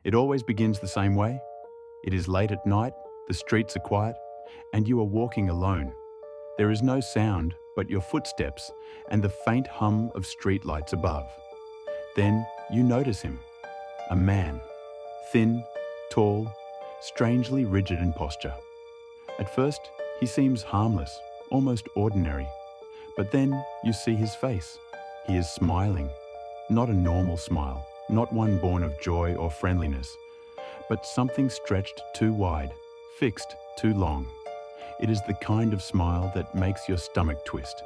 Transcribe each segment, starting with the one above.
It always begins the same way. It is late at night, the streets are quiet, and you are walking alone. There is no sound but your footsteps and the faint hum of streetlights above. Then you notice him, a man, thin, tall, strangely rigid in posture. At first, he seems harmless, almost ordinary, but then you see his face. He is smiling, not a normal smile, not one born of joy or friendliness, but something stretched too wide, fixed too long. It is the kind of smile that makes your stomach twist,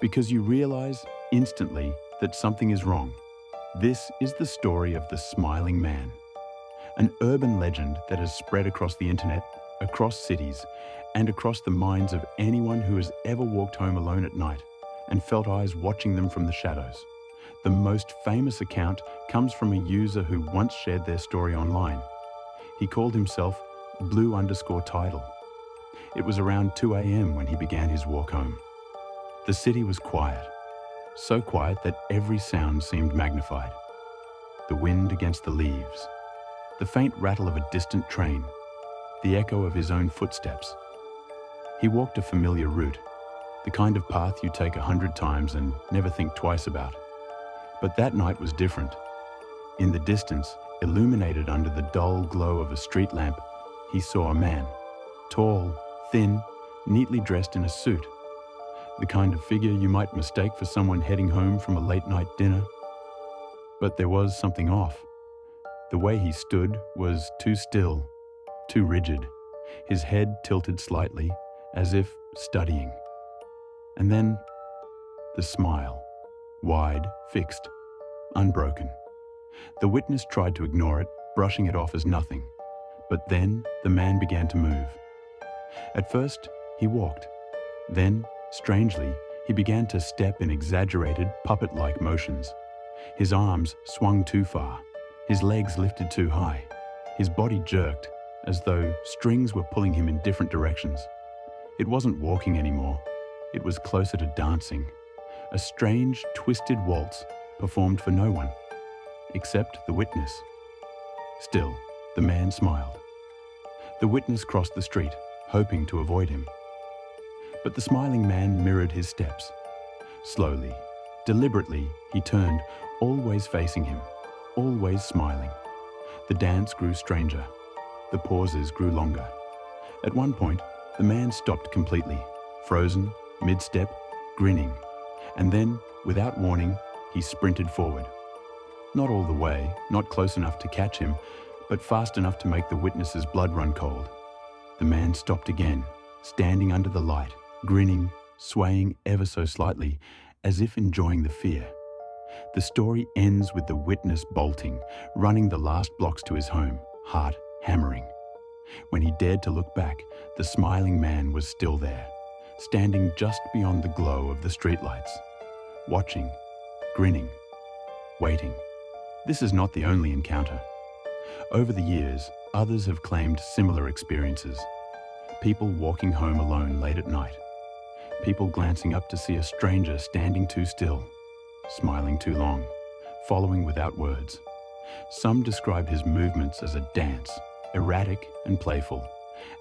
because you realize instantly that something is wrong. This is the story of the smiling man, an urban legend that has spread across the internet, across cities, and across the minds of anyone who has ever walked home alone at night and felt eyes watching them from the shadows. The most famous account comes from a user who once shared their story online. He called himself Blue_Tidal. It was around 2 a.m. when he began his walk home. The city was quiet, so quiet that every sound seemed magnified. The wind against the leaves, the faint rattle of a distant train, the echo of his own footsteps. He walked a familiar route, the kind of path you take 100 times and never think twice about. But that night was different. In the distance, illuminated under the dull glow of a street lamp, he saw a man, tall, thin, neatly dressed in a suit, the kind of figure you might mistake for someone heading home from a late-night dinner. But there was something off. The way he stood was too still, too rigid, his head tilted slightly, as if studying. And then, the smile, wide, fixed, unbroken. The witness tried to ignore it, brushing it off as nothing. But then the man began to move. At first, he walked. Then, strangely, he began to step in exaggerated, puppet-like motions. His arms swung too far. His legs lifted too high. His body jerked, as though strings were pulling him in different directions. It wasn't walking anymore. It was closer to dancing. A strange, twisted waltz performed for no one, except the witness. Still, the man smiled. The witness crossed the street, hoping to avoid him. But the smiling man mirrored his steps. Slowly, deliberately, he turned, always facing him, always smiling. The dance grew stranger. The pauses grew longer. At one point, the man stopped completely, frozen, mid-step, grinning. And then, without warning, he sprinted forward. Not all the way, not close enough to catch him, but fast enough to make the witness's blood run cold. The man stopped again, standing under the light, grinning, swaying ever so slightly, as if enjoying the fear. The story ends with the witness bolting, running the last blocks to his home, heart hammering. When he dared to look back, the smiling man was still there, standing just beyond the glow of the streetlights, watching, grinning, waiting. This is not the only encounter. Over the years, others have claimed similar experiences. People walking home alone late at night. People glancing up to see a stranger standing too still, smiling too long, following without words. Some describe his movements as a dance, erratic and playful,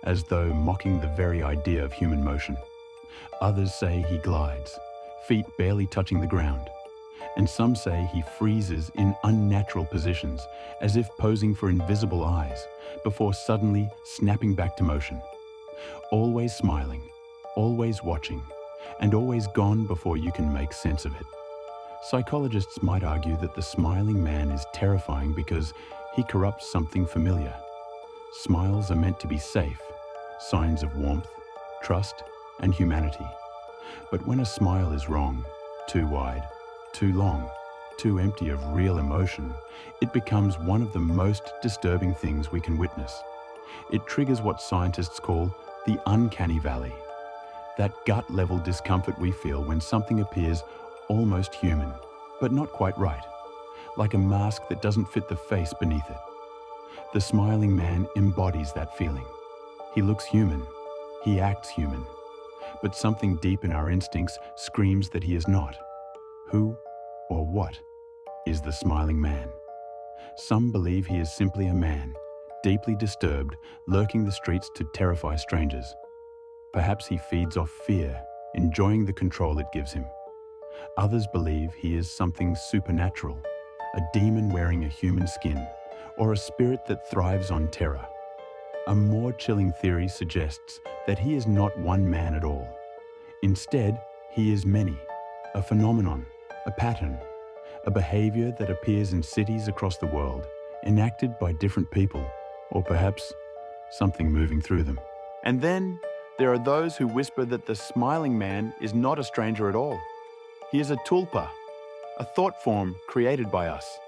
as though mocking the very idea of human motion. Others say he glides, feet barely touching the ground. And some say he freezes in unnatural positions, as if posing for invisible eyes, before suddenly snapping back to motion. Always smiling, always watching, and always gone before you can make sense of it. Psychologists might argue that the smiling man is terrifying because he corrupts something familiar. Smiles are meant to be safe, signs of warmth, trust, and humanity. But when a smile is wrong, too wide, too long, too empty of real emotion, it becomes one of the most disturbing things we can witness. It triggers what scientists call the uncanny valley, that gut-level discomfort we feel when something appears almost human, but not quite right, like a mask that doesn't fit the face beneath it. The smiling man embodies that feeling. He looks human, he acts human, but something deep in our instincts screams that he is not. Who or what is the smiling man? Some believe he is simply a man, deeply disturbed, lurking the streets to terrify strangers. Perhaps he feeds off fear, enjoying the control it gives him. Others believe he is something supernatural, a demon wearing a human skin, or a spirit that thrives on terror. A more chilling theory suggests that he is not one man at all. Instead, he is many, a phenomenon, a pattern, a behavior that appears in cities across the world, enacted by different people, or perhaps something moving through them. And then there are those who whisper that the smiling man is not a stranger at all. He is a tulpa, a thought form created by us.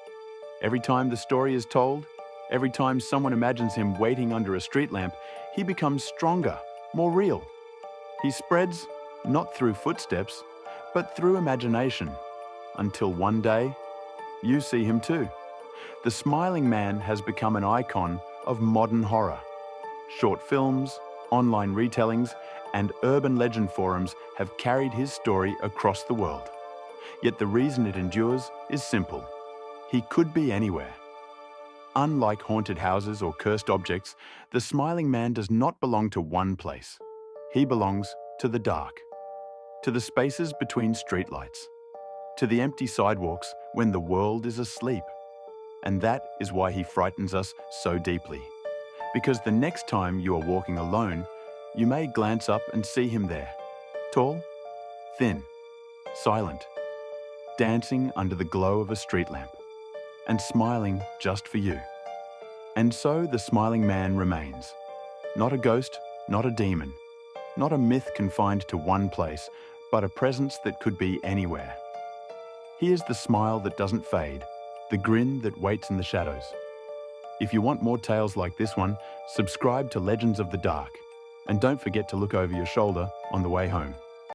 Every time the story is told, every time someone imagines him waiting under a street lamp, he becomes stronger, more real. He spreads, not through footsteps, but through imagination, until one day, you see him too. The smiling man has become an icon of modern horror. Short films, online retellings, and urban legend forums have carried his story across the world. Yet the reason it endures is simple. He could be anywhere. Unlike haunted houses or cursed objects, the smiling man does not belong to one place. He belongs to the dark, to the spaces between streetlights, to the empty sidewalks when the world is asleep. And that is why he frightens us so deeply. Because the next time you are walking alone, you may glance up and see him there, tall, thin, silent, dancing under the glow of a street lamp, and smiling just for you. And so the smiling man remains. Not a ghost, not a demon, not a myth confined to one place, but a presence that could be anywhere. He is the smile that doesn't fade, the grin that waits in the shadows. If you want more tales like this one, subscribe to Legends of the Dark, and don't forget to look over your shoulder on the way home.